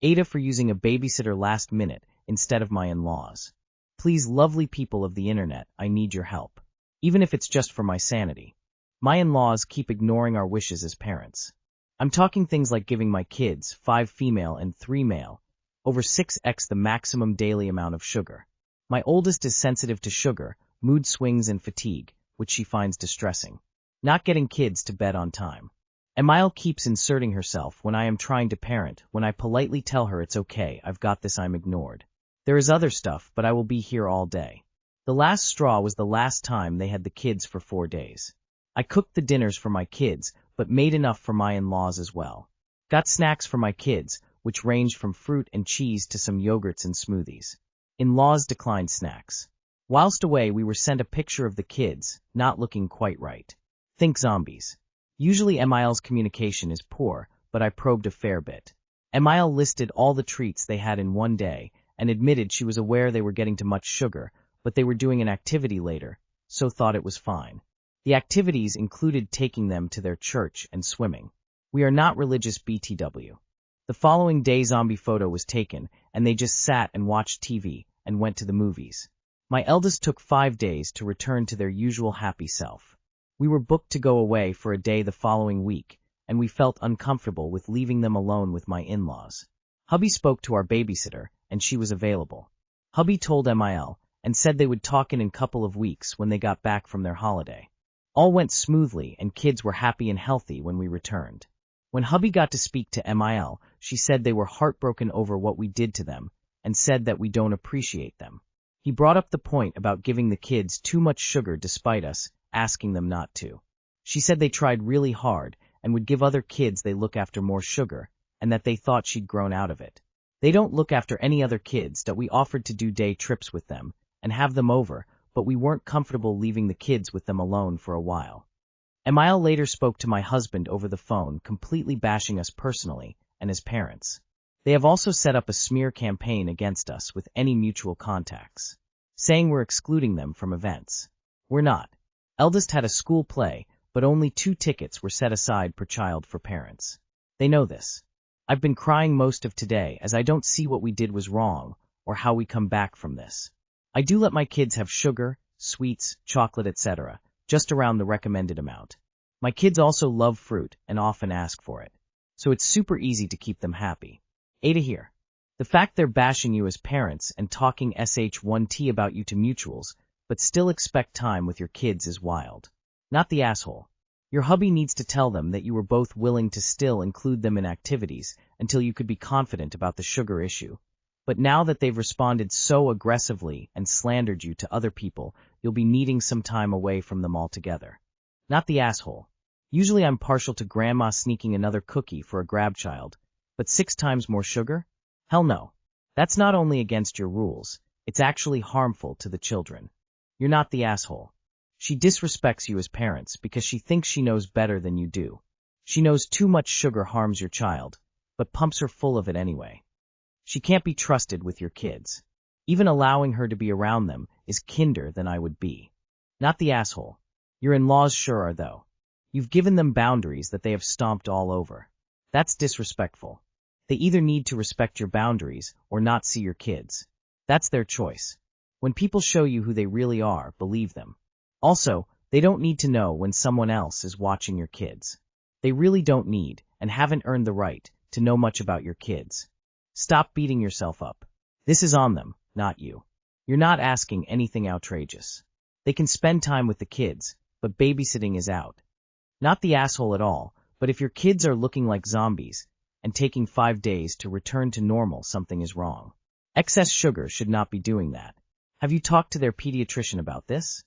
AITAH for using a babysitter last minute instead of my in-laws. Please, lovely people of the internet, I need your help. Even if it's just for my sanity. My in-laws keep ignoring our wishes as parents. I'm talking things like giving my kids, 5 female and 3 male, over 6x the maximum daily amount of sugar. My oldest is sensitive to sugar, mood swings and fatigue, which she finds distressing. Not getting kids to bed on time. Emile keeps inserting herself when I am trying to parent. When I politely tell her it's okay, I've got this, I'm ignored. There is other stuff, but I will be here all day. The last straw was the last time they had the kids for 4 days. I cooked the dinners for my kids, but made enough for my in-laws as well. Got snacks for my kids, which ranged from fruit and cheese to some yogurts and smoothies. In-laws declined snacks. Whilst away, we were sent a picture of the kids, not looking quite right. Think zombies. Usually Emile's communication is poor, but I probed a fair bit. Emile listed all the treats they had in one day, and admitted she was aware they were getting too much sugar, but they were doing an activity later, so thought it was fine. The activities included taking them to their church and swimming. We are not religious BTW. The following day zombie photo was taken, and they just sat and watched TV and went to the movies. My eldest took 5 days to return to their usual happy self. We were booked to go away for a day the following week, and we felt uncomfortable with leaving them alone with my in-laws. Hubby spoke to our babysitter, and she was available. Hubby told Emile, and said they would talk in a couple of weeks when they got back from their holiday. All went smoothly, and kids were happy and healthy when we returned. When hubby got to speak to Emile, she said they were heartbroken over what we did to them, and said that we don't appreciate them. He brought up the point about giving the kids too much sugar despite us asking them not to. She said they tried really hard and would give other kids they look after more sugar, and that they thought she'd grown out of it. They don't look after any other kids. That we offered to do day trips with them and have them over, but we weren't comfortable leaving the kids with them alone for a while. Emile later spoke to my husband over the phone, completely bashing us personally and as parents. They have also set up a smear campaign against us with any mutual contacts, saying we're excluding them from events. We're not. Eldest had a school play, but only 2 tickets were set aside per child for parents. They know this. I've been crying most of today as I don't see what we did was wrong or how we come back from this. I do let my kids have sugar, sweets, chocolate, etc., just around the recommended amount. My kids also love fruit and often ask for it, so it's super easy to keep them happy. AITAH here. The fact they're bashing you as parents and talking sh1t about you to mutuals, but still expect time with your kids is wild. Not the asshole. Your hubby needs to tell them that you were both willing to still include them in activities until you could be confident about the sugar issue. But now that they've responded so aggressively and slandered you to other people, you'll be needing some time away from them altogether. Not the asshole. Usually I'm partial to grandma sneaking another cookie for a grab child, but 6 times more sugar? Hell no. That's not only against your rules, it's actually harmful to the children. You're not the asshole. She disrespects you as parents because she thinks she knows better than you do. She knows too much sugar harms your child, but pumps her full of it anyway. She can't be trusted with your kids. Even allowing her to be around them is kinder than I would be. Not the asshole. Your in-laws sure are, though. You've given them boundaries that they have stomped all over. That's disrespectful. They either need to respect your boundaries or not see your kids. That's their choice. When people show you who they really are, believe them. Also, they don't need to know when someone else is watching your kids. They really don't need and haven't earned the right to know much about your kids. Stop beating yourself up. This is on them, not you. You're not asking anything outrageous. They can spend time with the kids, but babysitting is out. Not the asshole at all, but if your kids are looking like zombies and taking 5 days to return to normal, something is wrong. Excess sugar should not be doing that. Have you talked to their pediatrician about this?